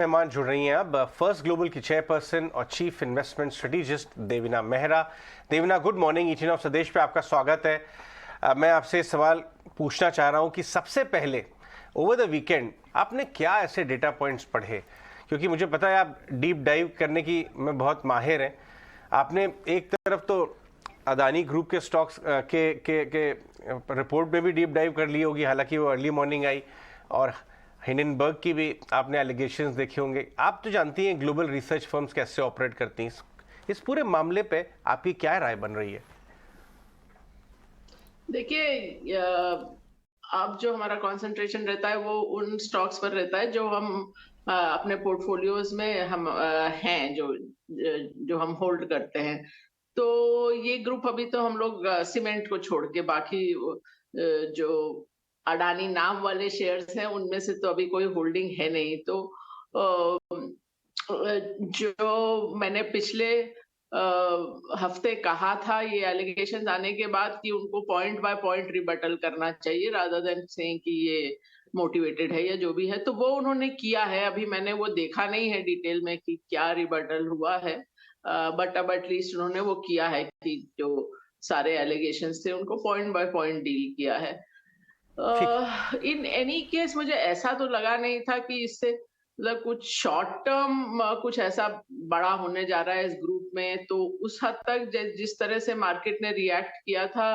मेहमान जुड़ रही हैं अब फर्स्ट ग्लोबल की चेयरपर्सन और chief investment strategist Devina Mehra. Devina, good morning. 18 of स्वदेश पे आपका स्वागत है। मैं आपसे सवाल पूछना चाह रहा हूं कि सबसे पहले ओवर द वीकेंड आपने क्या ऐसे डेटा पॉइंट्स पढ़े, क्योंकि मुझे पता है आप डीप डाइव करने की में बहुत माहिर हैं। आपने एक तरफ तो अदानी ग्रुप के स्टॉक्स के रिपोर्ट में भी डीप डाइव कर ली होगी, हालांकि वो अर्ली मॉर्निंग आई, और हिंडनबर्ग की भी आपने एलिगेशंस देखे होंगे। आप तो जानती हैं ग्लोबल रिसर्च फर्म्स कैसे ऑपरेट करती हैं। इस पूरे मामले पे आपकी क्या राय बन रही है? देखिए, अब जो हमारा कंसंट्रेशन रहता है वो उन स्टॉक्स पर रहता है जो हम अपने पोर्टफोलियोज में हम हैं, जो हम होल्ड करते हैं। तो ये ग्रुप अभी तो हम लोग सीमेंट को छोड़ के बाकी जो अडानी नाम वाले शेयर्स हैं उनमें से तो अभी कोई होल्डिंग है नहीं। तो जो मैंने पिछले हफ्ते कहा था ये एलिगेशन आने के बाद कि उनको पॉइंट बाय पॉइंट रिबटल करना चाहिए रादर देन सेइंग कि ये मोटिवेटेड है या जो भी है, तो वो उन्होंने किया है। अभी मैंने वो देखा नहीं है डिटेल में कि क्या रिबटल हुआ है, बट अब एटलीस्ट उन्होंने वो किया है कि जो सारे एलिगेशंस थे उनको पॉइंट बाय पॉइंट डील किया है। ठीक। इन एनी केस मुझे ऐसा तो लगा नहीं था कि इससे मतलब कुछ शॉर्ट टर्म कुछ ऐसा बड़ा होने जा रहा है इस ग्रुप में। तो उस हद तक जिस तरह से मार्केट ने रिएक्ट किया था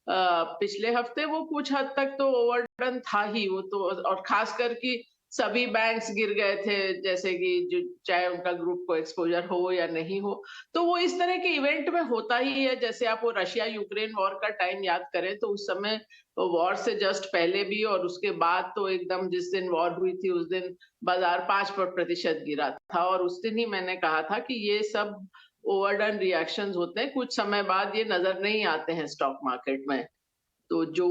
पिछले हफ्ते, वो कुछ हद तक तो ओवरडन था ही वो तो। और खासकर कि सभी बैंक्स गिर गए थे, जैसे कि जो चाहे उनका ग्रुप को एक्सपोजर हो या नहीं हो। तो वो इस तरह के इवेंट में होता ही है। जैसे आप वो रशिया यूक्रेन वॉर का टाइम याद करें तो उस समय वॉर से जस्ट पहले भी और उसके बाद तो एकदम जिस दिन वॉर हुई थी उस दिन बाजार 5% गिरा था। और उस दिन ही मैंने कहा था कि ये सब ओवरडन रिएक्शंस होते हैं, कुछ समय बाद ये नजर नहीं आते हैं स्टॉक मार्केट में। तो जो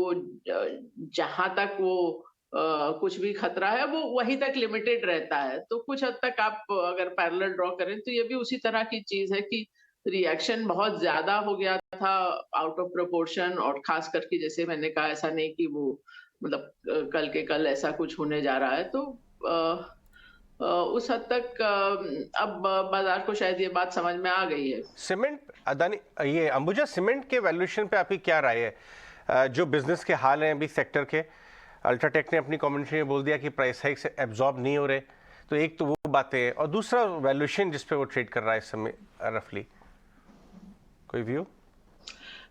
जहां तक वो कुछ भी खतरा है वो वहीं तक लिमिटेड रहता है। तो कुछ हद तक आप अगर पैरेलल ड्रॉ करें तो ये भी उसी तरह की चीज है कि रिएक्शन बहुत ज्यादा हो गया था, आउट ऑफ प्रोपोर्शन। और खास करके जैसे मैंने कहा, ऐसा नहीं कि वो मतलब कल के कल ऐसा कुछ होने जा रहा है। तो उस हद तक अब बाजार को शायद ये बात समझ में आ गई है। सीमेंट अदानी, ये अंबुजा सीमेंट के वैल्यूएशन पे आपकी क्या राय है? जो बिजनेस के हाल हैं अभी सेक्टर के, अल्ट्राटेक ने अपनी कमेंट्री में बोल दिया कि प्राइस हाइक से एब्जॉर्ब नहीं हो रहे। तो एक तो वो बातें हैं, और दूसरा वैल्यूएशन जिस पे वो ट्रेड कर रहा है इस समय, रफली कोई व्यू?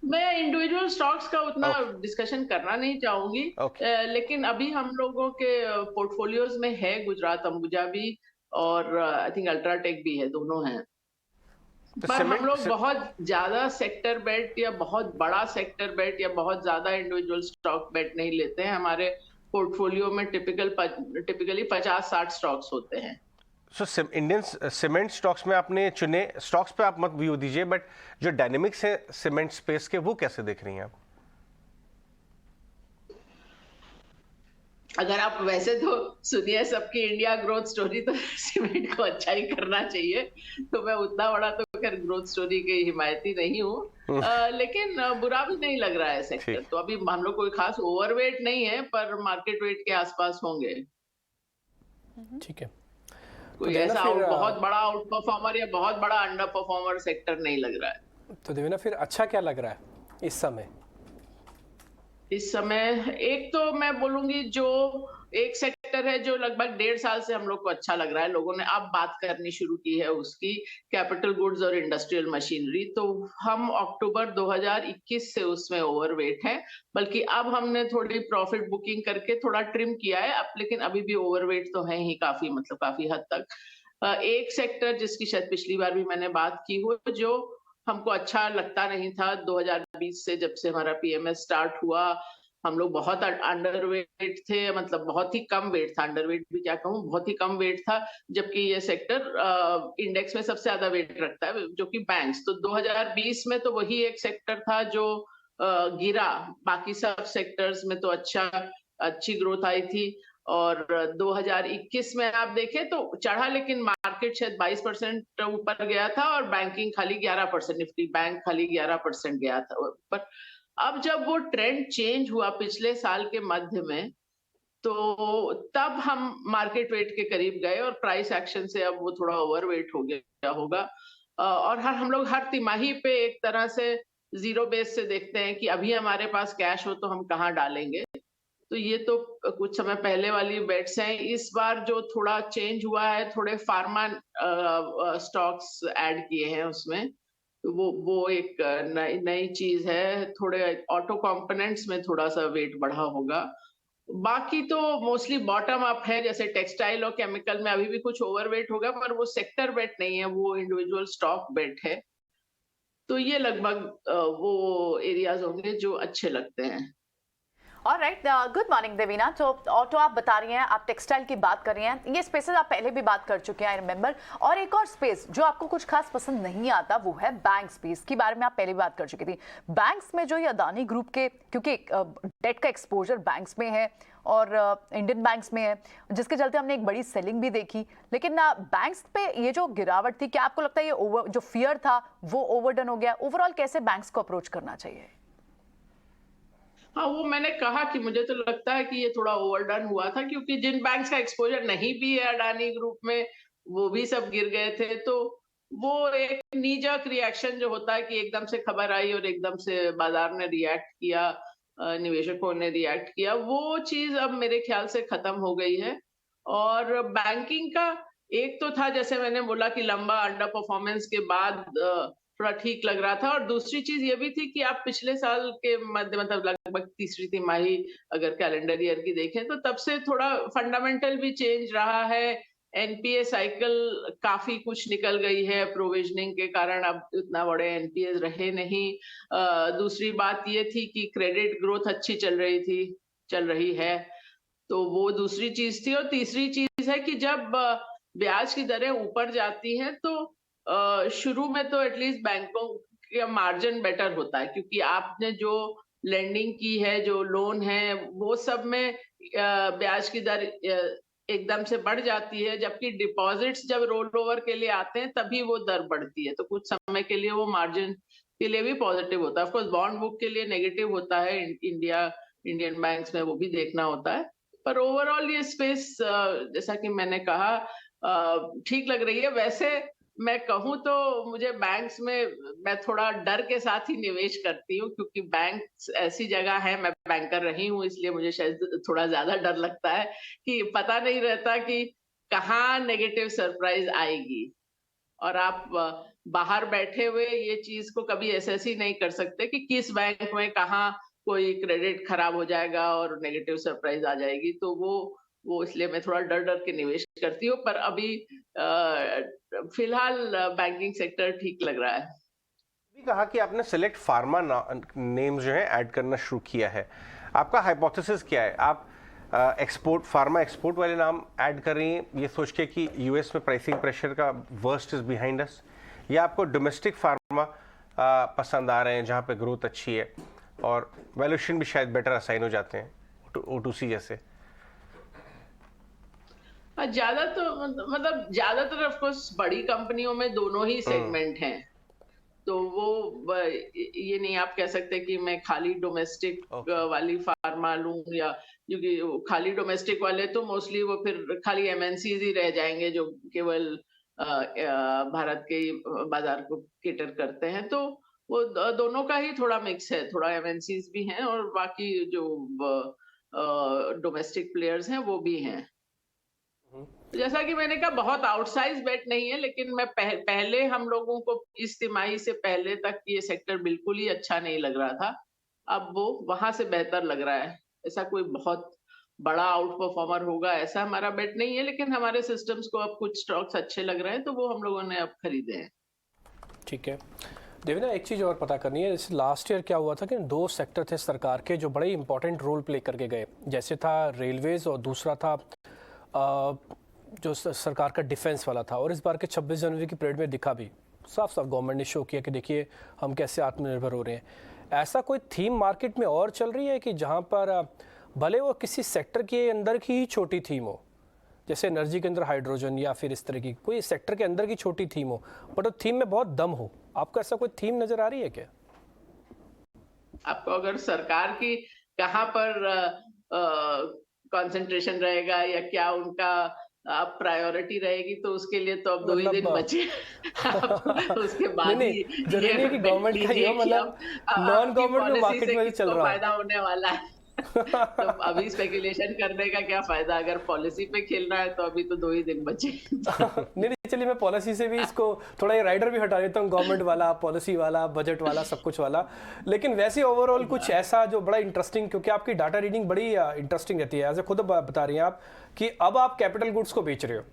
मैं इंडिविजुअल स्टॉक्स का उतना ओके। डिस्कशन करना नहीं चाहूंगी। ओके। लेकिन अभी हम लोगों के पोर्टफोलियोज में है गुजरात अंबुजा भी, और आई थिंक अल्ट्राटेक भी है, दोनों हैं। तो पर हम सीमेंट लोग बहुत ज्यादा सेक्टर बेट या बहुत बड़ा सेक्टर बेट या बहुत ज्यादा इंडिविजुअल स्टॉक बेट नहीं लेते हैं। हमारे पोर्टफोलियो में टिपिकली 50-60 स्टॉक्स होते हैं। सो इंडियन सीमेंट स्टॉक्स में आपने चुने स्टॉक्स पे आप मत व्यू दीजिए, बट जो डायनेमिक्स है सीमेंट स्पेस के, वो कैसे देख रही हैं आप? अगर आप वैसे तो सुनिए सबकी इंडिया ग्रोथ स्टोरी, तो सीमेंट को अच्छा ही करना चाहिए। तो मैं उतना बड़ा तो खैर ग्रोथ स्टोरी की हिमायती नहीं हूँ, लेकिन बुरा भी नहीं लग रहा है सेक्टर। ठीक। तो अभी हम लोग कोई खास ओवरवेट नहीं है, पर मार्केट वेट के आसपास होंगे। ठीक है। तो कोई देवेना ऐसा फिर बहुत बड़ा आउट परफॉर्मर या बहुत बड़ा अंडर परफॉर्मर सेक्टर नहीं लग रहा है। तो देवेना फिर अच्छा क्या लग रहा है इस समय? इस समय एक तो मैं बोलूंगी, जो एक सेक्टर है जो लगभग 1.5 साल से हम लोग को अच्छा लग रहा है, लोगों ने अब बात करनी शुरू की है उसकी, कैपिटल गुड्स और इंडस्ट्रियल मशीनरी। तो हम अक्टूबर 2021 से उसमें ओवरवेट है, बल्कि अब हमने थोड़ी प्रॉफिट बुकिंग करके थोड़ा ट्रिम किया है अब, लेकिन अभी भी ओवरवेट तो है ही काफी, मतलब काफी हद तक। एक सेक्टर जिसकी शायद पिछली बार भी मैंने बात की हो, जो हमको अच्छा लगता नहीं था 2020 से, जब से हमारा पीएमएस स्टार्ट हुआ, हम लोग बहुत अंडरवेट थे। मतलब बहुत ही कम वेट था, अंडरवेट भी क्या कहूँ, बहुत ही कम वेट था। जबकि ये सेक्टर इंडेक्स में सबसे ज्यादा वेट रखता है, जो कि बैंक्स। तो 2020 में तो वही एक सेक्टर था जो गिरा। बाकी सब सेक्टर्स में तो अच्छी ग्रोथ आई थी। और 2021 में आप देखें तो चढ़ा, लेकिन मार्केट शायद 22% ऊपर गया था और बैंकिंग खाली 11%, निफ्टी बैंक खाली 11% गया था ऊपर। अब जब वो ट्रेंड चेंज हुआ पिछले साल के मध्य में, तो तब हम मार्केट वेट के करीब गए और प्राइस एक्शन से अब वो थोड़ा ओवरवेट हो गया होगा। और हम लोग हर तिमाही पे एक तरह से जीरो बेस से देखते हैं कि अभी हमारे पास कैश हो तो हम कहाँ डालेंगे। तो ये तो कुछ समय पहले वाली बेट्स हैं। इस बार जो थोड़ा चेंज हुआ है, थोड़े फार्मा स्टॉक्स ऐड किए हैं उसमें। तो वो एक नई नई चीज है। थोड़े ऑटो कंपोनेंट्स में थोड़ा सा वेट बढ़ा होगा। बाकी तो मोस्टली बॉटम अप है, जैसे टेक्सटाइल और केमिकल में अभी भी कुछ ओवरवेट होगा, पर वो सेक्टर बेट नहीं है, वो इंडिविजुअल स्टॉक बेट है। तो ये लगभग वो एरियाज होंगे जो अच्छे लगते हैं। Alright, good morning Devina. तो ऑटो आप बता रही हैं, आप टेक्सटाइल की बात कर रही हैं, ये स्पेसेस आप पहले भी बात कर चुके हैं, आई रिमेंबर। और एक और स्पेस जो आपको कुछ खास पसंद नहीं आता वो है बैंक स्पेस की बारे में आप पहले भी बात कर चुकी थी। बैंक्स में जो ये अदानी ग्रुप के, क्योंकि डेट का एक्सपोजर बैंक्स में है और इंडियन बैंक्स में है, जिसके चलते हमने एक बड़ी सेलिंग भी देखी। लेकिन बैंक्स पे ये जो गिरावट थी, क्या आपको लगता है ये जो फियर था वो ओवरडन हो गया? ओवरऑल कैसे बैंक्स को अप्रोच करना चाहिए? हाँ, वो मैंने कहा कि मुझे तो लगता है कि ये थोड़ा ओवरडन हुआ था, क्योंकि जिन बैंक्स का एक्सपोजर नहीं भी है अडानी ग्रुप में, वो भी सब गिर गए थे। तो वो एक नी जर्क रिएक्शन जो होता है कि एकदम से खबर आई और एकदम से बाजार ने रिएक्ट किया, निवेशकों ने रिएक्ट किया, वो चीज अब मेरे ख्याल से खत्म हो गई है। और बैंकिंग का एक तो था, जैसे मैंने बोला कि लंबा अंडर परफॉर्मेंस के बाद थोड़ा ठीक लग रहा था। और दूसरी चीज ये भी थी कि आप पिछले साल के मध्य, मतलब लगभग तीसरी तिमाही अगर कैलेंडर ईयर की देखें, तो तब से थोड़ा फंडामेंटल भी चेंज रहा है। एनपीए साइकिल काफी कुछ निकल गई है, प्रोविजनिंग के कारण अब उतना बड़े एनपीए रहे नहीं। दूसरी बात ये थी कि क्रेडिट ग्रोथ अच्छी चल रही है। तो वो दूसरी चीज थी। और तीसरी चीज है कि जब ब्याज की दरें ऊपर जाती हैं, तो शुरू में तो एटलीस्ट बैंकों का मार्जिन बेटर होता है, क्योंकि आपने जो लेंडिंग की है, जो लोन है, वो सब में ब्याज की दर एकदम से बढ़ जाती है, जबकि डिपॉजिट्स जब रोल ओवर के लिए आते हैं तभी वो दर बढ़ती है। तो कुछ समय के लिए वो मार्जिन के लिए भी पॉजिटिव होता है। ऑफ कोर्स बॉन्ड बुक के लिए नेगेटिव होता है, इंडियन बैंक्स में वो भी देखना होता है। पर ओवरऑल ये स्पेस, जैसा कि मैंने कहा, ठीक लग रही है। वैसे मैं कहूँ तो मुझे बैंक्स में मैं थोड़ा डर के साथ ही निवेश करती हूँ, क्योंकि बैंक्स ऐसी जगह है, मैं बैंकर रही हूँ, इसलिए मुझे शायद थोड़ा ज्यादा डर लगता है कि पता नहीं रहता कि कहाँ नेगेटिव सरप्राइज आएगी। और आप बाहर बैठे हुए ये चीज को कभी असेस ही नहीं कर सकते कि किस बैंक में कहाँ कोई क्रेडिट खराब हो जाएगा और नेगेटिव सरप्राइज आ जाएगी। तो वो इसलिए मैं थोड़ा डर डर के निवेश करती हूँ। पर अभी फिलहाल बैंकिंग सेक्टर ठीक लग रहा है। भी कहा कि आपने सिलेक्ट फार्मा नेम्स जो है ऐड करना शुरू किया है, आपका हाइपोथेसिस क्या है? आप फार्मा एक्सपोर्ट वाले नाम ऐड कर रही हैं ये सोच के कि यूएस में प्राइसिंग प्रेशर का वर्स्ट इज बिहाइंड अस, या आपको डोमेस्टिक फार्मा पसंद आ रहे हैं जहां पे ग्रोथ अच्छी है और वैल्यूएशन भी शायद बेटर असाइन हो जाते हैं O2C जैसे? ज्यादा तो मतलब ज्यादातर ऑफ कोर्स बड़ी कंपनियों में दोनों ही सेगमेंट हैं। तो वो ये नहीं आप कह सकते कि मैं खाली डोमेस्टिक वाली फार्मा लूं, या क्योंकि खाली डोमेस्टिक वाले तो मोस्टली वो फिर खाली एमएनसीज ही रह जाएंगे जो केवल भारत के बाजार को केटर करते हैं। तो वो दोनों का ही थोड़ा मिक्स है, थोड़ा एमएनसीज भी हैं और बाकी जो डोमेस्टिक प्लेयर्स हैं वो भी हैं। जैसा कि मैंने कहा, बहुत आउटसाइज बेट नहीं है, लेकिन मैं पहले हम लोगों को इस तिमाही से पहले तक ये सेक्टर बिल्कुल ही अच्छा नहीं लग रहा था। अब वो वहां से बेहतर लग रहा है। ऐसा कोई बहुत बड़ा आउट परफॉर्मर होगा ऐसा हमारा बेट नहीं है, लेकिन हमारे सिस्टम्स को अब कुछ स्टॉक्स अच्छे लग रहे हैं, तो वो हम लोगों ने अब खरीदे हैं। ठीक है देवीना, एक चीज़ और पता करनी है। जैसे लास्ट ईयर क्या हुआ था कि 2 सेक्टर थे सरकार के जो बड़े इंपॉर्टेंट रोल प्ले करके गए, जैसे था रेलवेज और दूसरा था जो सरकार का डिफेंस वाला था। और इस बार के 26 जनवरी की परेड में दिखा भी, साफ साफ गवर्नमेंट ने शो किया कि देखिए हम कैसे आत्मनिर्भर हो रहे हैं। ऐसा कोई थीम मार्केट में और चल रही है कि जहां पर भले वो किसी सेक्टर के अंदर की ही छोटी थीम हो, जैसे एनर्जी के अंदर हाइड्रोजन या फिर इस तरह की कोई सेक्टर के अंदर की छोटी थीम हो, बट वो थीम में बहुत दम हो, आपको ऐसा कोई थीम नजर आ रही है क्या? आपको अगर सरकार की कहाँ पर कंसंट्रेशन रहेगा या क्या उनका प्रायोरिटी रहेगी, तो उसके लिए तो अब 2 ही दिन बचे। उसके नहीं बाद नहीं, ही जरूरी ये नहीं है कि देख गवर्नमेंट का ही लीजिए हो, कि मतलब नॉन आपकी गवर्नमेंट में पॉलिसी मार्केट से में भी चल किसको रहा फायदा होने वाला है। तो अभी स्पेकुलेशन करने का क्या फायदा, अगर पॉलिसी पे खेलना है तो अभी तो 2 ही दिन बचे। नहीं नहीं, चलिए मैं पॉलिसी से भी इसको थोड़ा ये राइडर भी हटा देता हूँ, गवर्नमेंट वाला, पॉलिसी वाला, बजट वाला, सब कुछ वाला। लेकिन वैसे ओवरऑल कुछ ऐसा जो बड़ा इंटरेस्टिंग, क्योंकि आपकी डाटा रीडिंग बड़ी इंटरेस्टिंग रहती है, ऐसे खुद बता रही हैं आप कि अब आप कैपिटल गुड्स को बेच रहे हो,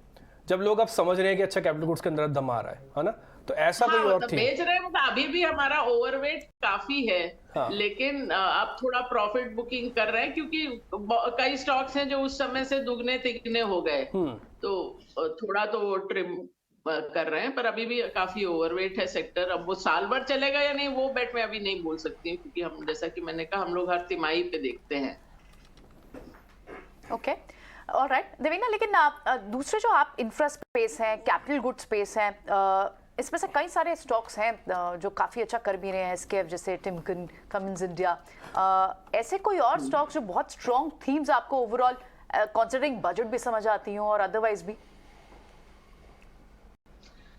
जब लोग अब समझ रहे हैं कि अच्छा कैपिटल गुड्स के अंदर दम आ रहा है ना, तो ऐसा हाँ, कोई और मतलब थी? बेच रहे हैं, मतलब अभी भी हमारा ओवरवेट काफी है। हाँ। लेकिन आप थोड़ा प्रॉफिट बुकिंग कर रहे हैं, क्योंकि कई स्टॉक्स हैं जो उस समय से दुगने तिगने हो गए, तो थोड़ा तो वो ट्रिम कर रहे हैं, पर अभी भी काफी ओवरवेट है सेक्टर। अब वो साल भर चलेगा या नहीं, वो बेट मैं अभी नहीं बोल सकती हूँ, क्योंकि हम, जैसा कि मैंने कहा, हम लोग हर तिमाही पे देखते हैं। ओके, ऑलराइट देवीना, लेकिन आप दूसरे जो आप इंफ्रा स्पेस है, कैपिटल गुड स्पेस है, इसमें से कई सारे स्टॉक्स हैं जो काफ़ी अच्छा कर भी रहे हैं, एसकेएफ जैसे, टिमकन, कमिंस इंडिया, ऐसे कोई और स्टॉक्स जो बहुत स्ट्रॉन्ग थीम्स आपको ओवरऑल कंसीडरिंग बजट भी समझ आती हो और अदरवाइज भी?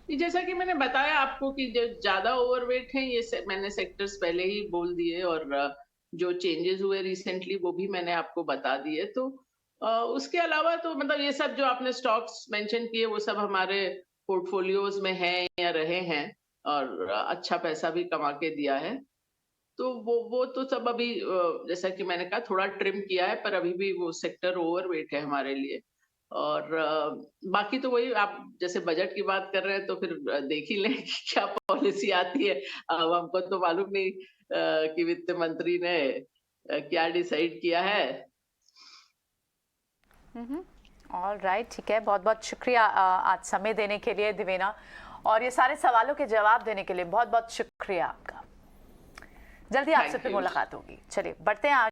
जैसा कि मैंने बताया आपको कि जो ज्यादा ओवरवेट है ये मैंने सेक्टर्स पहले ही बोल दिए, और जो चेंजेस हुए रिसेंटली वो भी मैंने आपको बता दिए। तो उसके अलावा तो मतलब ये सब जो आपने स्टॉक्स मेंशन किए वो सब हमारे पोर्टफोलियोज में हैं या रहे हैं, और अच्छा पैसा भी कमा के दिया है। तो वो तो सब अभी जैसा कि मैंने कहा थोड़ा ट्रिम किया है, पर अभी भी वो सेक्टर ओवरवेट है हमारे लिए। और बाकी तो वही, आप जैसे बजट की बात कर रहे हैं तो फिर देख ही लें कि क्या पॉलिसी आती है। अब हमको तो मालूम नहीं कि वित्त मंत्री ने क्या डिसाइड किया है। ऑल राइट, ठीक है, बहुत बहुत शुक्रिया आज समय देने के लिए देवीना, और ये सारे सवालों के जवाब देने के लिए बहुत बहुत शुक्रिया आपका। जल्दी आपसे फिर मुलाकात होगी। चलिए बढ़ते हैं